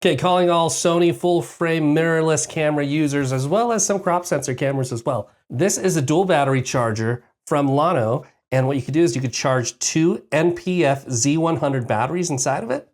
Okay, calling all Sony full frame mirrorless camera users as well as some crop sensor cameras as well. This is a dual battery charger from Llano, and what you could do is you could charge two NP-FZ100 batteries inside of it,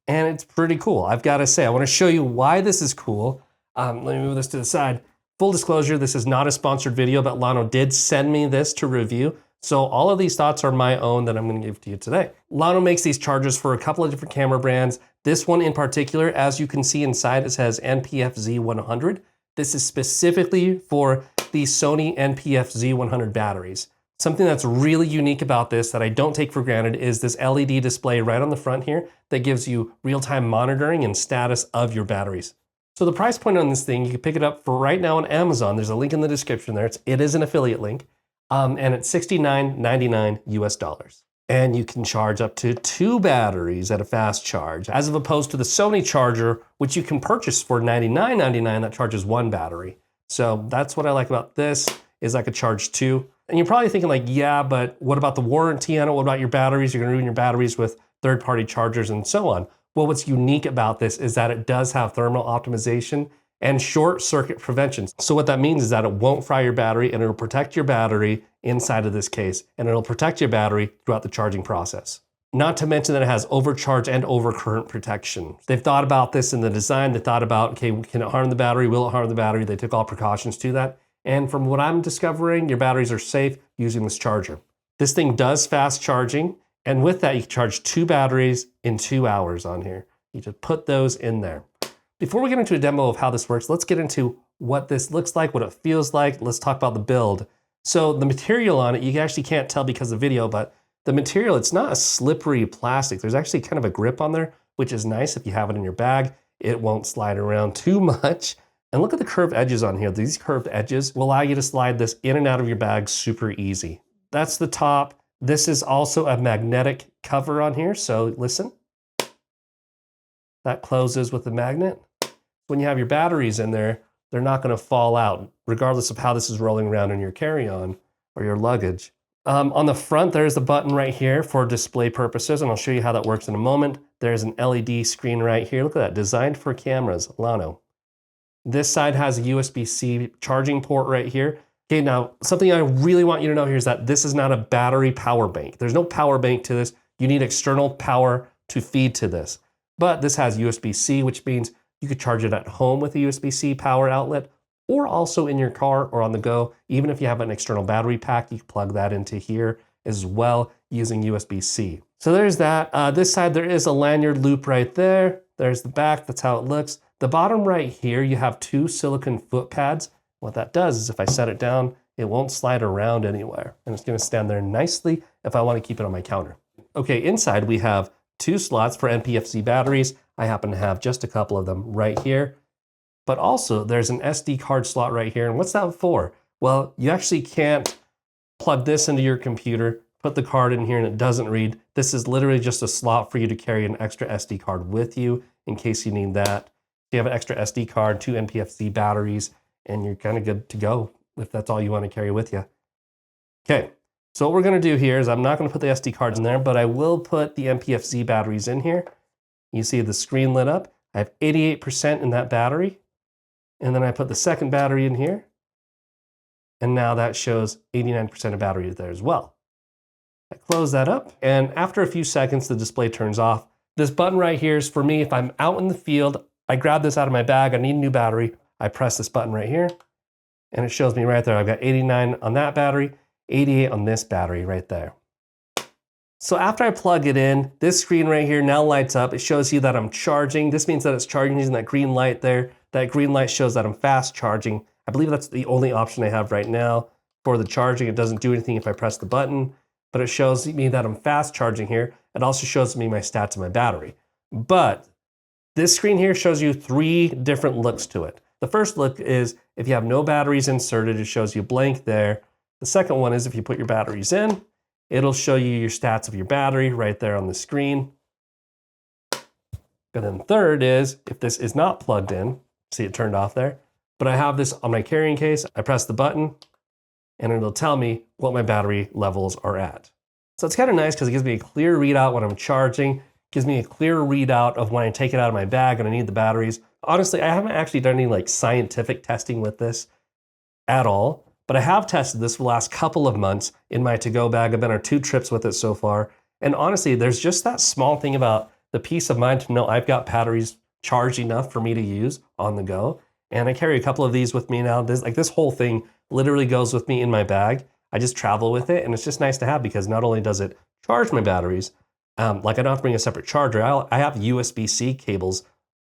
and it's pretty cool. I've got to say, I want to show you why this is cool. Let me move this to the side. Full disclosure, this is not a sponsored video, but Llano did send me this to review. So all of these thoughts are my own that I'm going to give to you today. Llano makes these chargers for a couple of different camera brands. This one in particular, as you can see inside, it says NP-FZ100. This is specifically for the Sony NP-FZ100 batteries. Something that's really unique about this that I don't take for granted is this LED display right on the front here that gives you real-time monitoring and status of your batteries. So the price point on this thing, you can pick it up for right now on Amazon. There's a link in the description there. It is an affiliate link. And it's $69.99 US. And you can charge up to two batteries at a fast charge, as opposed to the Sony charger, which you can purchase for $99.99 that charges one battery. So that's what I like about this, is I could charge two. And you're probably thinking like, yeah, but what about the warranty on it? What about your batteries? You're gonna ruin your batteries with third-party chargers and so on. Well, what's unique about this is that it does have thermal optimization and short circuit prevention. So what that means is that it won't fry your battery, and it'll protect your battery inside of this case, and it'll protect your battery throughout the charging process. Not to mention that it has overcharge and overcurrent protection. They've thought about this in the design. They thought about, okay, can it harm the battery? Will it harm the battery? They took all precautions to that. And from what I'm discovering, your batteries are safe using this charger. This thing does fast charging, and with that, you can charge two batteries in 2 hours on here. You just put those in there. Before we get into a demo of how this works, let's get into what this looks like, what it feels like. Let's talk about the build. So the material on it, you actually can't tell because of the video, but the material, it's not a slippery plastic. There's actually kind of a grip on there, which is nice if you have it in your bag. It won't slide around too much. And look at the curved edges on here. These curved edges will allow you to slide this in and out of your bag super easy. That's the top. This is also a magnetic cover on here. So listen, that closes with the magnet. When you have your batteries in there, they're not going to fall out, regardless of how this is rolling around in your carry-on or your luggage. On the front, there's the button right here for display purposes, and I'll show you how that works in a moment. There's an LED screen right here. Look at that, designed for cameras, Llano. This side has a USB-C charging port right here. Okay, now, something I really want you to know here is that this is not a battery power bank. There's no power bank to this. You need external power to feed to this. But this has USB-C, which means you could charge it at home with a USB-C power outlet, or also in your car or on the go. Even if you have an external battery pack, you can plug that into here as well using USB-C. So there's that. This side, there is a lanyard loop right there. There's the back, that's how it looks. The bottom right here, you have two silicone foot pads. What that does is if I set it down, it won't slide around anywhere. And it's gonna stand there nicely if I wanna keep it on my counter. Okay, inside we have two slots for NP-FZ batteries. I happen to have just a couple of them right here. But also there's an SD card slot right here. And what's that for? Well, you actually can't plug this into your computer, put the card in here and it doesn't read. This is literally just a slot for you to carry an extra SD card with you in case you need that. You have an extra SD card, two NP-FZ batteries, and you're kind of good to go if that's all you want to carry with you. Okay. So what we're going to do here is I'm not going to put the SD cards in there, but I will put the NP-FZ batteries in here. You see the screen lit up. I have 88% in that battery. And then I put the second battery in here. And now that shows 89% of battery there as well. I close that up. And after a few seconds, the display turns off. This button right here is for me, if I'm out in the field, I grab this out of my bag, I need a new battery. I press this button right here. And it shows me right there, I've got 89 on that battery, 88 on this battery right there. So after I plug it in, this screen right here now lights up. It shows you that I'm charging. This means that it's charging using that green light there. That green light shows that I'm fast charging. I believe that's the only option I have right now for the charging. It doesn't do anything if I press the button, but it shows me that I'm fast charging here. It also shows me my stats of my battery. But this screen here shows you three different looks to it. The first look is if you have no batteries inserted, it shows you blank there. The second one is if you put your batteries in, it'll show you your stats of your battery right there on the screen. And then third is if this is not plugged in, see it turned off there, but I have this on my carrying case, I press the button and it'll tell me what my battery levels are at. So it's kind of nice because it gives me a clear readout when I'm charging, gives me a clear readout of when I take it out of my bag and I need the batteries. Honestly, I haven't actually done any like scientific testing with this at all, but I have tested this for the last couple of months in my to-go bag. I've been on 2 trips with it so far. And honestly, there's just that small thing about the peace of mind to know I've got batteries charged enough for me to use on the go. And I carry a couple of these with me now. This whole thing literally goes with me in my bag. I just travel with it, and it's just nice to have because not only does it charge my batteries, like I don't have to bring a separate charger. I have USB-C cables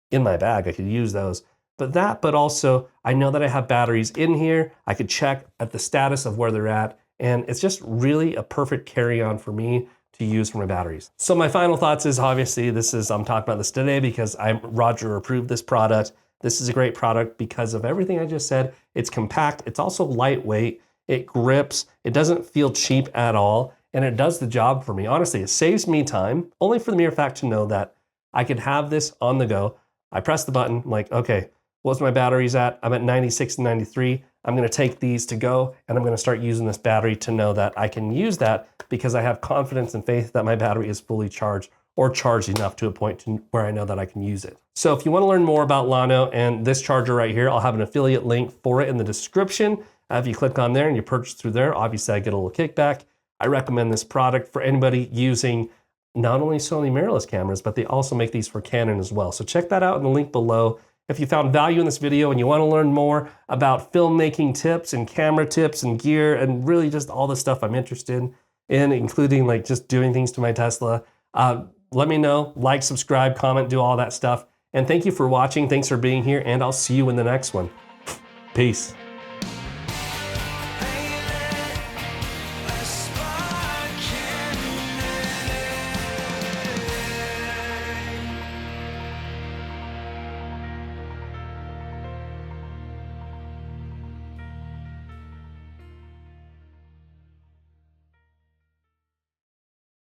in my bag. I could use those. But also I know that I have batteries in here. I could check at the status of where they're at, and it's just really a perfect carry-on for me to use for my batteries. So my final thoughts is obviously I'm talking about this today because Roger approved this product. This is a great product because of everything I just said. It's compact, it's also lightweight, it grips, it doesn't feel cheap at all, and it does the job for me. Honestly, it saves me time, only for the mere fact to know that I could have this on the go. I press the button, I'm like, okay, what's my batteries at? I'm at 96 and 93. I'm gonna take these to go, and I'm gonna start using this battery to know that I can use that because I have confidence and faith that my battery is fully charged or charged enough to a point where I know that I can use it. So if you wanna learn more about llano and this charger right here, I'll have an affiliate link for it in the description. If you click on there and you purchase through there, obviously I get a little kickback. I recommend this product for anybody using not only Sony mirrorless cameras, but they also make these for Canon as well. So check that out in the link below. If you found value in this video and you want to learn more about filmmaking tips and camera tips and gear and really just all the stuff I'm interested in, including like just doing things to my Tesla, let me know, like, subscribe, comment, do all that stuff. And thank you for watching. Thanks for being here, and I'll see you in the next one. Peace.